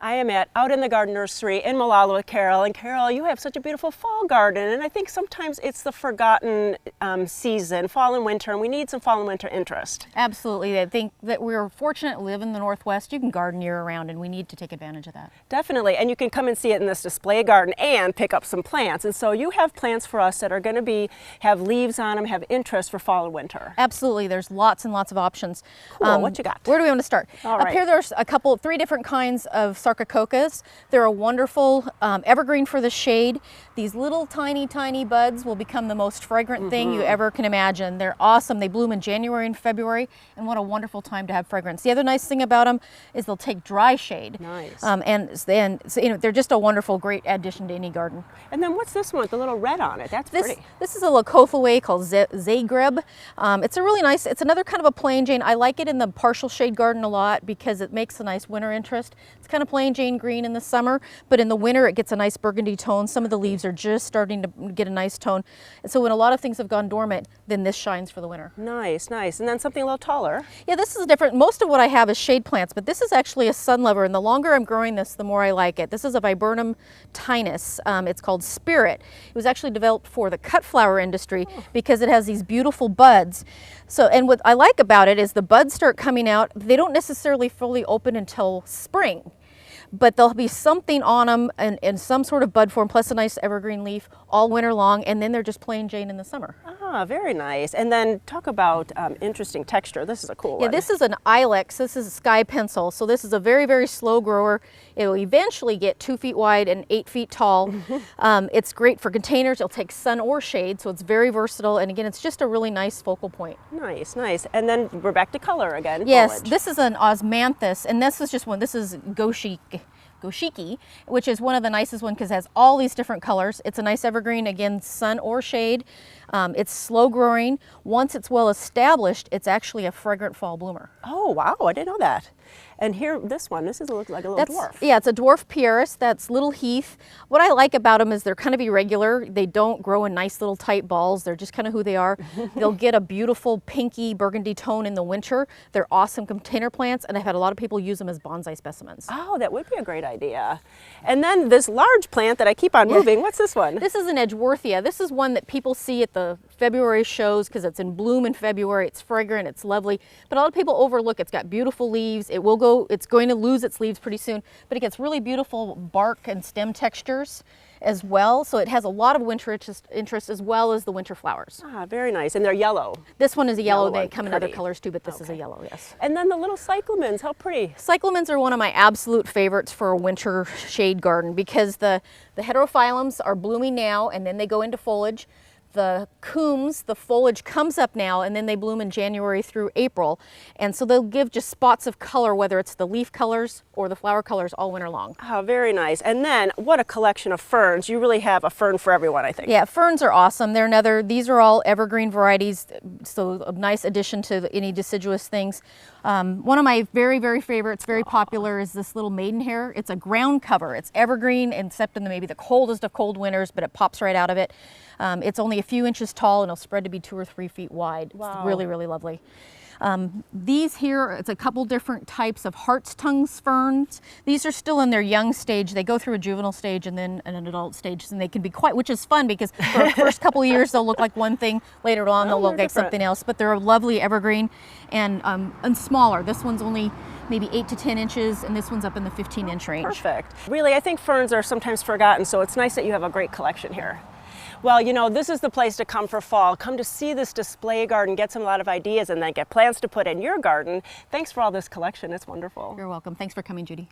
I am out in the garden nursery in Malala with Carol. And Carol, you have such a beautiful fall garden, and I think sometimes it's the forgotten season, fall and winter, and we need some fall and winter interest. Absolutely. I think that we're fortunate to live in the Northwest. You can garden year-round, and we need to take advantage of that. Definitely, and you can come and see it in this display garden and pick up some plants. And so you have plants for us that are going to have leaves on them, have interest for fall and winter. Absolutely. There's lots and lots of options. Cool. What you got? Where do we want to start? All Up right. here there's three different kinds of Sarcococcas. They're a wonderful evergreen for the shade. These little tiny buds will become the most fragrant thing you ever can imagine. They're awesome. They bloom in January and February, and what a wonderful time to have fragrance. The other nice thing about them is they'll take dry shade. Nice. So, you know, they're just a wonderful, great addition to any garden. And then what's this one with the little red on it? That's pretty. This is a Leucothoe called Zagreb. It's a really nice, it's another kind of a plain Jane. I like it in the partial shade garden a lot because it makes a nice winter interest. It's kind of plain Jane green in the summer, but in the winter it gets a nice burgundy tone. Some of the leaves are just starting to get a nice tone. And so when a lot of things have gone dormant, then this shines for the winter. Nice. And then something a little taller. Yeah, this is different. Most of what I have is shade plants, but this is actually a sun lover, and the longer I'm growing this, the more I like it. This is a Viburnum Spirit. It's called Spirit. It was actually developed for the cut flower industry because it has these beautiful buds. So, and what I like about it is the buds start coming out. They don't necessarily fully open until spring, but there'll be something on them in some sort of bud form, plus a nice evergreen leaf all winter long, and then they're just plain Jane in the summer. Ah, very nice. And then talk about interesting texture. This is a cool one. Yeah, this is an Ilex. This is a sky pencil. So this is a very, very slow grower. It will eventually get 2 feet wide and 8 feet tall. It's great for containers. It'll take sun or shade, so it's very versatile. And again, it's just a really nice focal point. Nice. And then we're back to color again. Yes, foliage. this is an Osmanthus, and this is just one. This is Goshiki, which is one of the nicest ones because it has all these different colors. It's a nice evergreen, again, sun or shade. It's slow growing. Once it's well established, it's actually a fragrant fall bloomer. Oh, wow, I didn't know that. And here, this looks like a little dwarf. Yeah, it's a dwarf Pieris. That's little Heath. What I like about them is they're kind of irregular. They don't grow in nice little tight balls. They're just kind of who they are. They'll get a beautiful pinky burgundy tone in the winter. They're awesome container plants, and I've had a lot of people use them as bonsai specimens. Oh, that would be a great idea. And then this large plant that I keep on moving, what's this one? This is an Edgeworthia. This is one that people see at the February shows because it's in bloom in February. It's fragrant, it's lovely, but a lot of people overlook. It's got beautiful leaves. It's going to lose its leaves pretty soon, but it gets really beautiful bark and stem textures as well. So it has a lot of winter interest as well as the winter flowers. Ah, very nice. And they're yellow. This one is a yellow. They one, come in other colors too, but this is a yellow, yes. And then the little cyclamens, how pretty. Cyclamens are one of my absolute favorites for a winter shade garden because the heterophyllums are blooming now and then they go into foliage. The combs, the foliage comes up now and then they bloom in January through April. And so they'll give just spots of color, whether it's the leaf colors or the flower colors all winter long. Oh, very nice. And then what a collection of ferns. You really have a fern for everyone, I think. Yeah, ferns are awesome. These are all evergreen varieties, so a nice addition to any deciduous things. One of my very, very favorites, very popular, is this little maidenhair. It's a ground cover. It's evergreen, except in maybe the coldest of cold winters, but it pops right out of it. It's only a few inches tall and it'll spread to be 2 or 3 feet wide. Wow. It's really, really lovely. These here, it's a couple different types of heart's tongues ferns. These are still in their young stage. They go through a juvenile stage and then an adult stage, and they can be which is fun because for the first couple of years they'll look like one thing, later on they'll look like something else, but they're a lovely evergreen and smaller. This one's only maybe 8 to 10 inches, and this one's up in the 15-inch range. Perfect. Really, I think ferns are sometimes forgotten, so it's nice that you have a great collection here. Well, you know, this is the place to come for fall. Come to see this display garden, get a lot of ideas, and then get plants to put in your garden. Thanks for all this collection. It's wonderful. You're welcome. Thanks for coming, Judy.